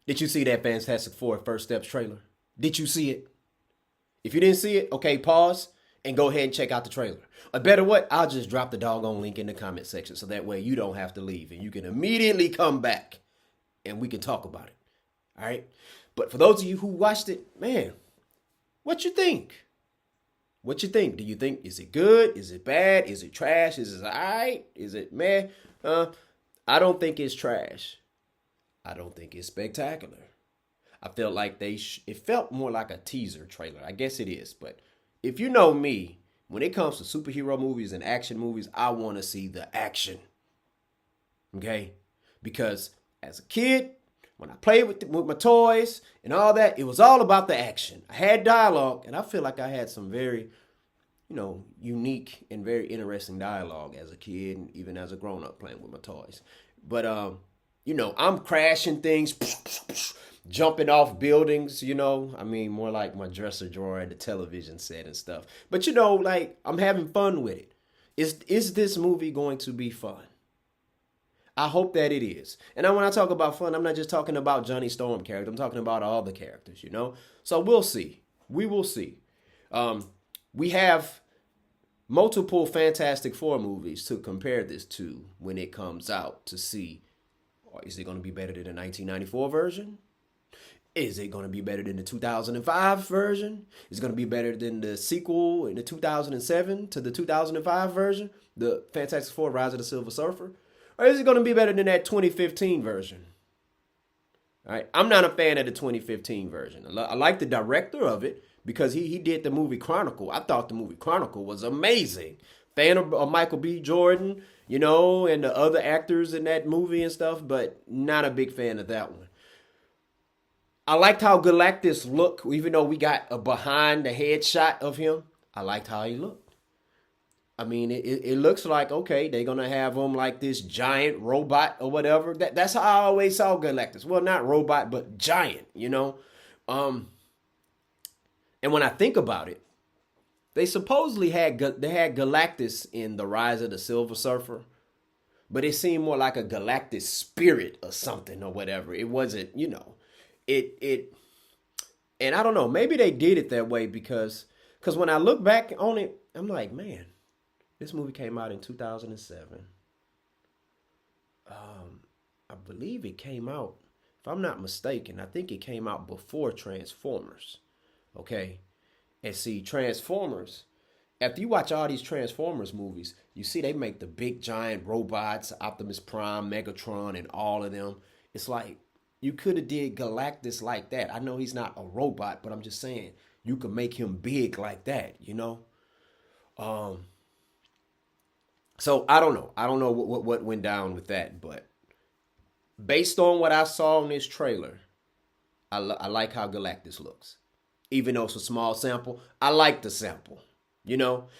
Did you see that Fantastic Four First Steps trailer? Did you see it? If you didn't see it, okay, pause and go ahead and check out the trailer. Or better what, I'll just drop the doggone link in the comment section so that way you don't have to leave and you can immediately come back and we can talk about it. All right? But for those of you who watched it, man, what you think? What you think? Do you think, is it good? Is it bad? Is it trash? Is it all right? Is it meh? I don't think it's trash. I don't think it's spectacular. I felt like it felt more like a teaser trailer. I guess it is, but if you know me, when it comes to superhero movies and action movies, I want to see the action. Okay? Because as a kid, when I played with my toys and all that, it was all about the action. I had dialogue, and I feel like I had some very, unique and very interesting dialogue as a kid and even as a grown up playing with my toys. But I'm crashing things, jumping off buildings, I mean, more like my dresser drawer and the television set and stuff. But like I'm having fun with it. Is this movie going to be fun? I hope that it is. And when I talk about fun, I'm not just talking about Johnny Storm character. I'm talking about all the characters, So we'll see. We will see. We have multiple Fantastic Four movies to compare this to when it comes out to see, is it going to be better than the 1994 version? Is it going to be better than the 2005 version? Is it going to be better than the sequel in the 2007 to the 2005 version, the Fantastic Four Rise of the Silver Surfer? Or is it going to be better than that 2015 version? All right, I'm not a fan of the 2015 version. I like the director of it because he did the movie Chronicle. I thought the movie Chronicle was amazing. Fan of Michael B. Jordan, and the other actors in that movie and stuff, but not a big fan of that one. I liked how Galactus looked, even though we got a behind the head shot of him. I liked how he looked. I mean, it looks like, okay, they're going to have him like this giant robot or whatever. That's how I always saw Galactus. Well, not robot, but giant, And when I think about it, they supposedly had Galactus in The Rise of the Silver Surfer, but it seemed more like a Galactus spirit or something or whatever. It wasn't, and I don't know, maybe they did it that way because when I look back on it, I'm like, man, this movie came out in 2007. I believe it came out, if I'm not mistaken, I think it came out before Transformers. Okay? And see, Transformers, after you watch all these Transformers movies, you see they make the big giant robots, Optimus Prime, Megatron, and all of them. It's like, you could have did Galactus like that. I know he's not a robot, but I'm just saying, you could make him big like that, So I don't know. I don't know what went down with that, but based on what I saw in this trailer, I like how Galactus looks. Even though it's a small sample, I like the sample,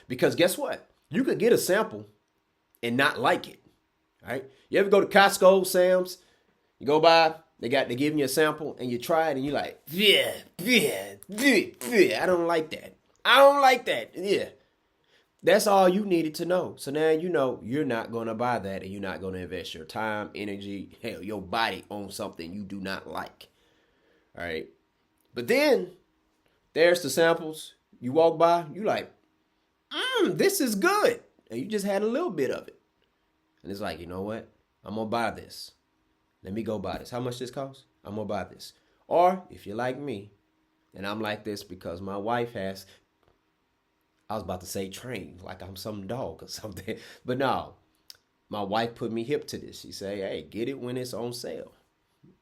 because guess what? You could get a sample and not like it, right? You ever go to Costco, Sam's, you go by, they give you a sample and you try it and you're like, yeah, I don't like that. I don't like that. Yeah. That's all you needed to know. So now you know you're not going to buy that and you're not going to invest your time, energy, hell, your body on something you do not like. All right. But then there's the samples. You walk by, you like, this is good. And you just had a little bit of it. And it's like, you know what? I'm going to buy this. Let me go buy this. How much this costs? I'm going to buy this. Or if you're like me, and I'm like this because my wife has, I was about to say trained, like I'm some dog or something. But no, my wife put me hip to this. She say, hey, get it when it's on sale.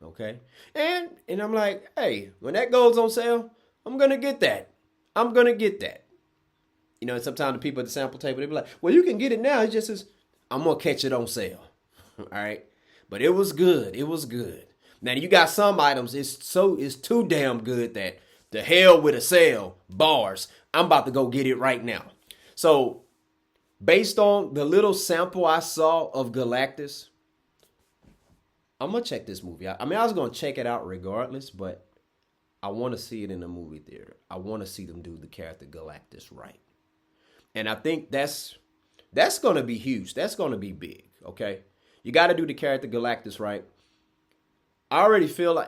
Okay? And I'm like, hey, when that goes on sale, I'm going to get that. I'm going to get that. And sometimes the people at the sample table, they be like, well, you can get it now. It just is, I'm going to catch it on sale. All right? But it was good. It was good. Now, you got some items, it's too damn good that the hell with a sale, bars. I'm about to go get it right now. So, based on the little sample I saw of Galactus, I'm going to check this movie out. I mean, I was going to check it out regardless, but I want to see it in the movie theater. I want to see them do the character Galactus right. And I think that's going to be huge. That's going to be big, okay? You got to do the character Galactus right. I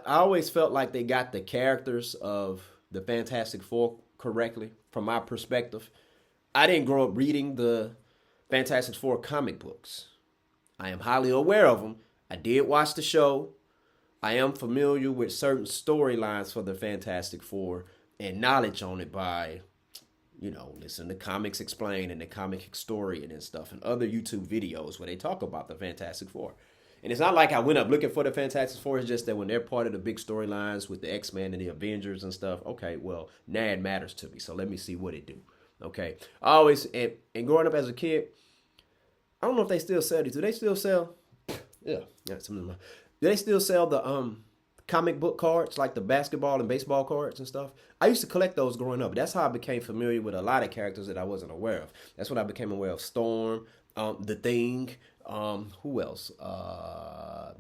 always felt like they got the characters of the Fantastic Four correctly from my perspective. I didn't grow up reading the Fantastic Four comic books. I am highly aware of them. I did watch the show. I am familiar with certain storylines for the Fantastic Four and knowledge on it by, listen to Comics Explained and the Comic Historian and stuff and other YouTube videos where they talk about the Fantastic Four. And it's not like I went up looking for the Fantastic Four. It's just that when they're part of the big storylines with the X-Men and the Avengers and stuff, okay, well, now it matters to me. So let me see what it do. Okay. I always, and growing up as a kid, I don't know if they still sell these. Do they still sell? Yeah. Something like. Do they still sell the comic book cards, like the basketball and baseball cards and stuff? I used to collect those growing up. That's how I became familiar with a lot of characters that I wasn't aware of. That's when I became aware of Storm, The Thing, who else?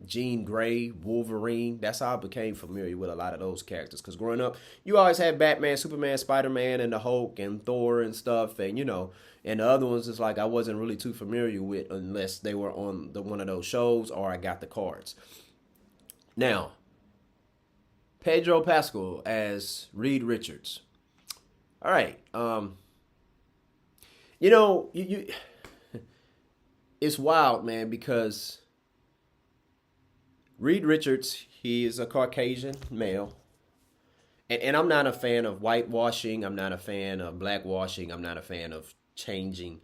Jean Grey, Wolverine. That's how I became familiar with a lot of those characters. Because growing up, you always had Batman, Superman, Spider-Man, and the Hulk, and Thor and stuff. And, and the other ones is like I wasn't really too familiar with unless they were on one of those shows or I got the cards. Now, Pedro Pascal as Reed Richards. All right. You it's wild, man, because Reed Richards, he is a Caucasian male. And I'm not a fan of whitewashing. I'm not a fan of blackwashing. I'm not a fan of changing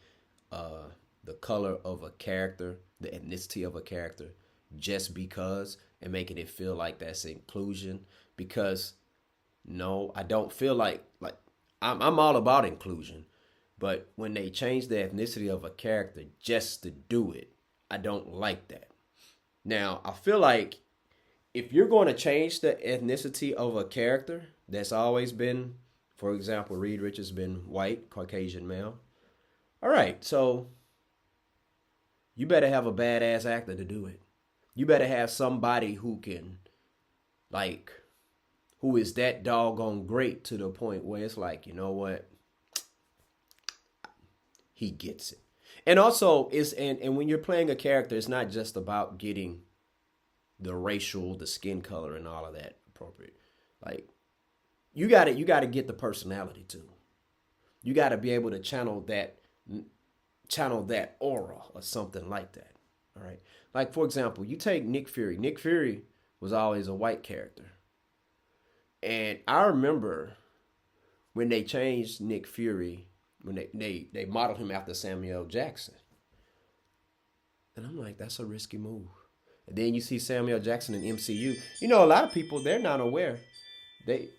the color of a character, the ethnicity of a character, just because, and making it feel like that's inclusion. Because no, I don't feel like I'm all about inclusion. But when they change the ethnicity of a character just to do it, I don't like that. Now, I feel like if you're going to change the ethnicity of a character that's always been, for example, Reed Richards been white, Caucasian male. All right, so you better have a badass actor to do it. You better have somebody who can, who is that doggone great to the point where it's like, you know what? He gets it. And also, and when you're playing a character, it's not just about getting the racial, the skin color, and all of that appropriate. Like, you got to get the personality too. You got to be able to channel that aura or something like that. All right. Like, for example, you take Nick Fury. Nick Fury was always a white character. And I remember when they changed Nick Fury, when they modeled him after Samuel Jackson. And I'm like, that's a risky move. And then you see Samuel Jackson in MCU. A lot of people, they're not aware. They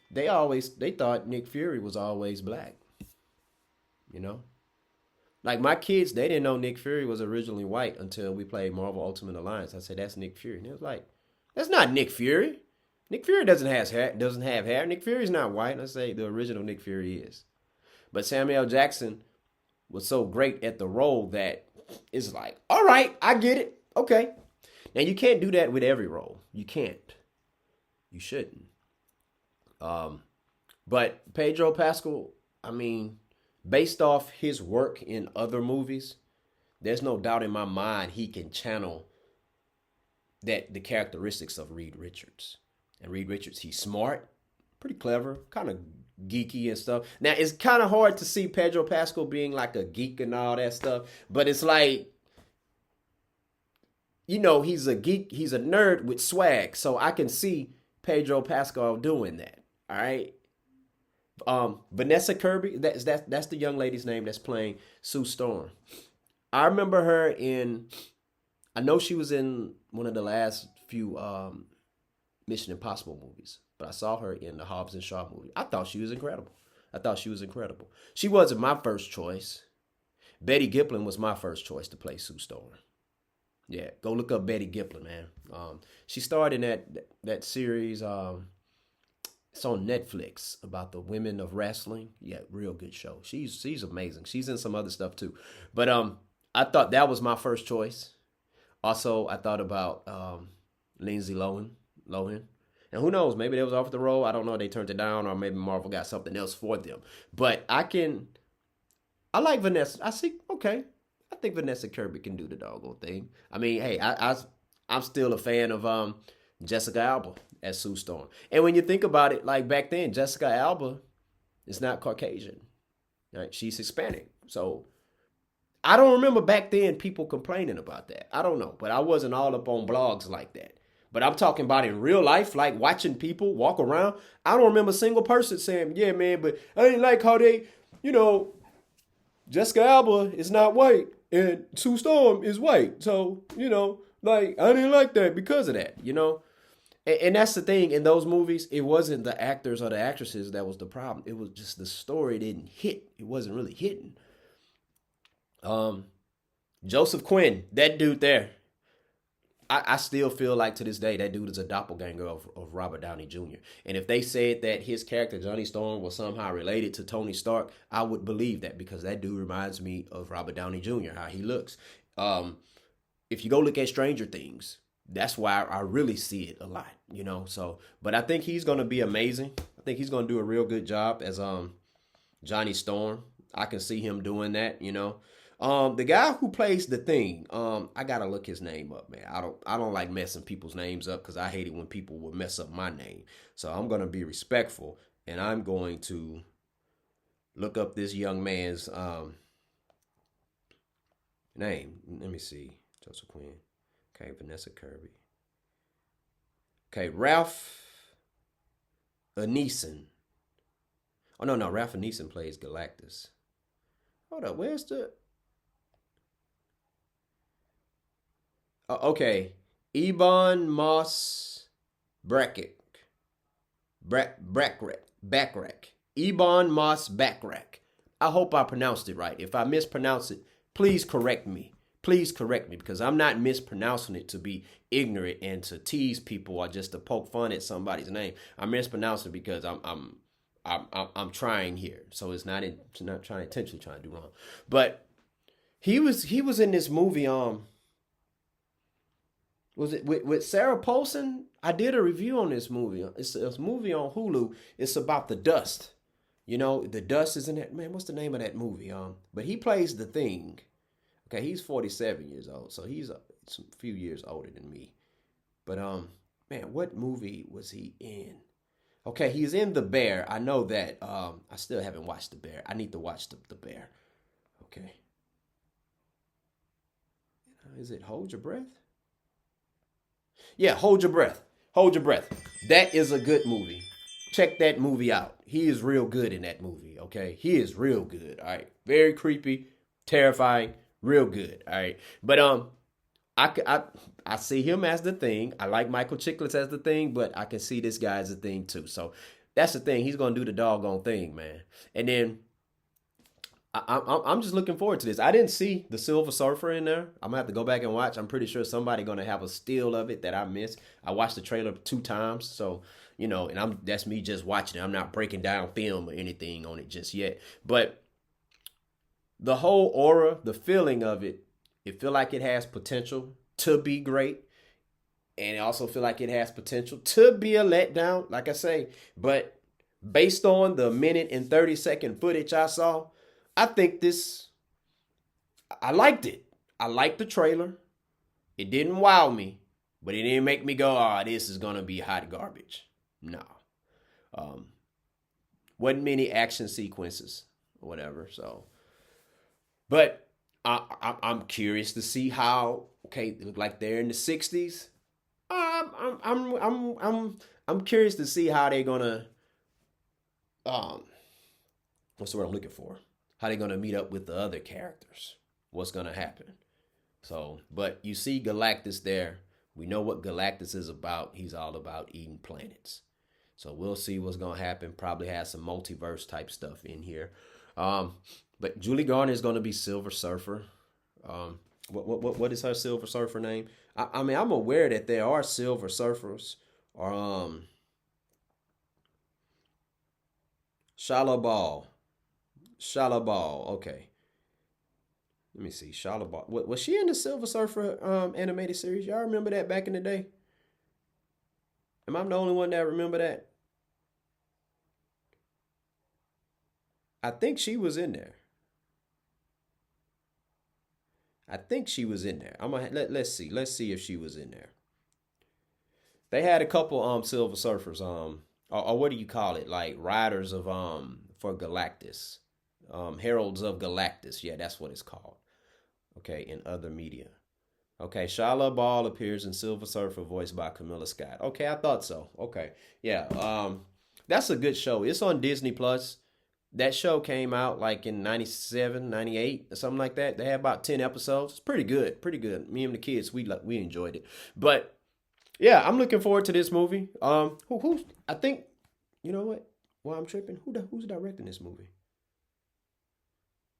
thought Nick Fury was always black. Like my kids, they didn't know Nick Fury was originally white until we played Marvel Ultimate Alliance. I said, that's Nick Fury. And it was like, that's not Nick Fury. Nick Fury doesn't have hair. Nick Fury's not white. And I say the original Nick Fury is. But Samuel Jackson was so great at the role that it's like, all right, I get it. Okay. Now, you can't do that with every role. You can't. You shouldn't. But Pedro Pascal, based off his work in other movies, there's no doubt in my mind he can channel the characteristics of Reed Richards. And Reed Richards, he's smart, pretty clever, kind of geeky and stuff. Now, it's kind of hard to see Pedro Pascal being like a geek and all that stuff, but it's like, he's a geek, he's a nerd with swag, so I can see Pedro Pascal doing that. All right. Vanessa Kirby, that's the young lady's name that's playing Sue Storm. I remember her I know she was in one of the last few Mission Impossible movies, but I saw her in the Hobbs and Shaw movie. I thought she was incredible. She wasn't my first choice. Betty Giplin was my first choice to play Sue Storm. Yeah, go look up Betty Giplin, man. She starred in that series. It's on Netflix about the women of wrestling. Yeah, real good show. She's amazing. She's in some other stuff too. But I thought that was my first choice. Also, I thought about Lindsay Lohan. And who knows, maybe they was offered the role. I don't know, they turned it down, or maybe Marvel got something else for them. But I like Vanessa. I think Vanessa Kirby can do the doggone thing. Hey, I'm still a fan of Jessica Alba as Sue Storm. And when you think about it, like back then, Jessica Alba is not Caucasian. Right? She's Hispanic. So I don't remember back then people complaining about that. I don't know, but I wasn't all up on blogs like that. But I'm talking about in real life, like watching people walk around. I don't remember a single person saying, yeah, man, but I didn't like how they, you know, Jessica Alba is not white and Sue Storm is white. So, like, I didn't like that because of that. And that's the thing. In those movies, it wasn't the actors or the actresses that was the problem. It was just the story didn't hit. It wasn't really hitting. Joseph Quinn, that dude there, I still feel like to this day that dude is a doppelganger of Robert Downey Jr. And if they said that his character Johnny Storm was somehow related to Tony Stark, I would believe that because that dude reminds me of Robert Downey Jr. How he looks. If you go look at Stranger Things, that's why I really see it a lot. So, but I think he's gonna be amazing. I think he's gonna do a real good job as Johnny Storm. I can see him doing that. The guy who plays the Thing, I gotta look his name up, man. I don't like messing people's names up because I hate it when people would mess up my name. So I'm gonna be respectful and I'm going to look up this young man's name. Let me see. Joseph Quinn. Okay, Vanessa Kirby. Okay, Ralph Ineson. Oh no, Ralph Ineson plays Galactus. Hold up, where's the okay, Ebon Moss Brackett. Backrack. Ebon Moss Backrack. I hope I pronounced it right. If I mispronounce it, please correct me. Please correct me because I'm not mispronouncing it to be ignorant and to tease people or just to poke fun at somebody's name. I'm mispronouncing it because I'm trying here. So it's not trying intentionally trying to do wrong. But he was in this movie was it with Sarah Paulson? I did a review on this movie. It's a movie on Hulu. It's about the dust. The dust is in that. Man, what's the name of that movie? But he plays the Thing. Okay, he's 47 years old, so he's a few years older than me. But man, what movie was he in? Okay, he's in The Bear. I know that. I still haven't watched The Bear. I need to watch the Bear. Okay. Is it Hold Your Breath? Yeah, Hold Your Breath. Hold Your Breath. That is a good movie. Check that movie out. He is real good in that movie, okay? He is real good, all right? Very creepy, terrifying, real good, all right? But I see him as the Thing. I like Michael Chiklis as the Thing, but I can see this guy as the Thing too. So that's the thing. He's going to do the doggone thing, man. And then I'm just looking forward to this. I didn't see the Silver Surfer in there. I'm gonna have to go back and watch. I'm pretty sure somebody gonna have a still of it that I missed. I watched the trailer 2 times, so and that's me just watching it. I'm not breaking down film or anything on it just yet. But the whole aura, the feeling of it, it feel like it has potential to be great, and I also feel like it has potential to be a letdown, like I say. But based on the 1:30 footage I saw, I think I liked it. I liked the trailer. It didn't wow me, but it didn't make me go, this is going to be hot garbage. No. Wasn't many action sequences or whatever. So, but I'm curious to see how, okay, it look like they're in the 60s. I'm curious to see how they're going to, what's the word I'm looking for? How they going to meet up with the other characters. What's going to happen. So, but you see Galactus there. We know what Galactus is about. He's all about eating planets. So we'll see what's going to happen. Probably has some multiverse type stuff in here. But Julie Garner is going to be Silver Surfer. What is her Silver Surfer name? I mean, I'm aware that there are Silver Surfers. Or Shalabal. Okay. Let me see. Shalabal. Was she in the Silver Surfer animated series? Y'all remember that back in the day? Am I the only one that remember that? I think she was in there. I'm gonna let's see. Let's see if she was in there. They had a couple Silver Surfers, or what do you call it? Like riders of for Galactus. Heralds of Galactus. Yeah, that's what it's called. Okay, in other media. Okay, Shala Ball appears in Silver Surfer, voiced by Camilla Scott. Okay, I thought so. Okay, yeah, that's a good show. It's on Disney Plus. That show came out like in 97, 98, or something like that. They had about 10 episodes. It's pretty good, pretty good. Me and the kids, we enjoyed it. But yeah, I'm looking forward to this movie. Who I think, you know what? Well, I'm tripping. Who's directing this movie?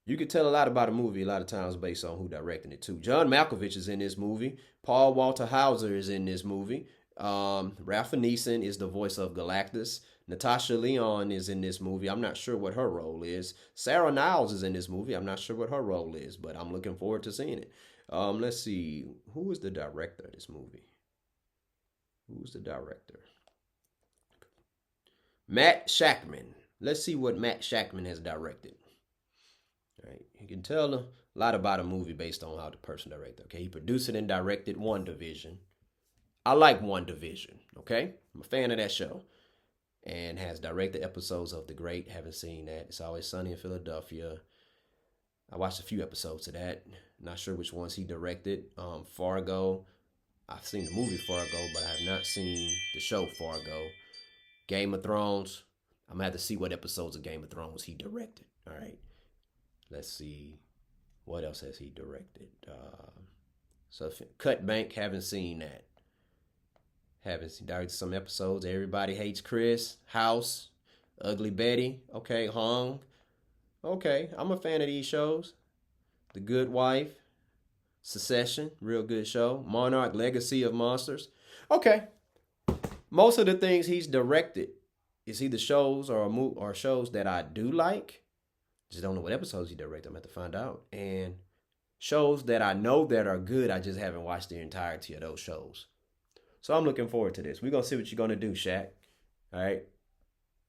You could tell a lot about a movie a lot of times based on who directed it too. John Malkovich is in this movie. Paul Walter Hauser is in this movie. Ralph Neeson is the voice of Galactus. Natasha Lyonne is in this movie. I'm not sure what her role is. Sarah Niles is in this movie. I'm not sure what her role is, but I'm looking forward to seeing it. Let's see. Who is the director of this movie? Who's the director? Matt Shackman. Let's see what Matt Shackman has directed. All right, you can tell a lot about a movie based on how the person directed. Okay, he produced and directed WandaVision. I like WandaVision. Okay, I'm a fan of that show, and has directed episodes of The Great. Haven't seen that. It's Always Sunny in Philadelphia. I watched a few episodes of that. Not sure which ones he directed. Fargo. I've seen the movie Fargo, but I have not seen the show Fargo. Game of Thrones. I'm gonna have to see what episodes of Game of Thrones he directed. All right. Let's see. What else has he directed? So Cut Bank, haven't seen that. Haven't seen directed some episodes. Everybody Hates Chris. House. Ugly Betty. Okay, Hung. Okay, I'm a fan of these shows. The Good Wife. Succession, real good show. Monarch, Legacy of Monsters. Okay, most of the things he's directed is either shows or shows that I do like. Just don't know what episodes he directed. I'm going to have to find out. And shows that I know that are good, I just haven't watched the entirety of those shows. So I'm looking forward to this. We're going to see what you're going to do, Shaq. All right?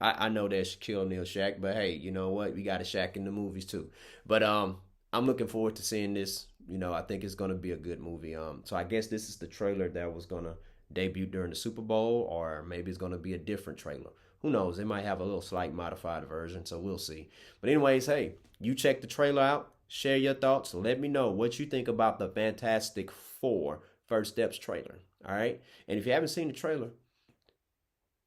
I know that's Shaquille O'Neal Shaq, but hey, you know what? We got a Shaq in the movies too. But I'm looking forward to seeing this. You know, I think it's going to be a good movie. So I guess this is the trailer that was going to debut during the Super Bowl, or maybe it's going to be a different trailer. Who knows? They might have a little slight modified version, so we'll see. But anyways, hey, you check the trailer out. Share your thoughts. Let me know what you think about the Fantastic Four First Steps trailer. All right? And if you haven't seen the trailer,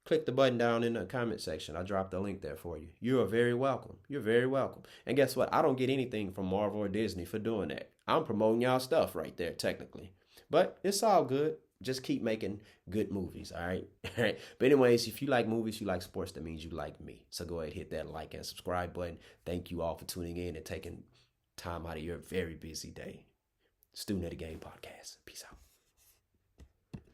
click the button down in the comment section. I dropped the link there for you. You are very welcome. You're very welcome. And guess what? I don't get anything from Marvel or Disney for doing that. I'm promoting y'all stuff right there, technically. But it's all good. Just keep making good movies, all right? All right. But anyways, if you like movies, you like sports, that means you like me. So go ahead, hit that like and subscribe button. Thank you all for tuning in and taking time out of your very busy day. Student of the Game Podcast. Peace out.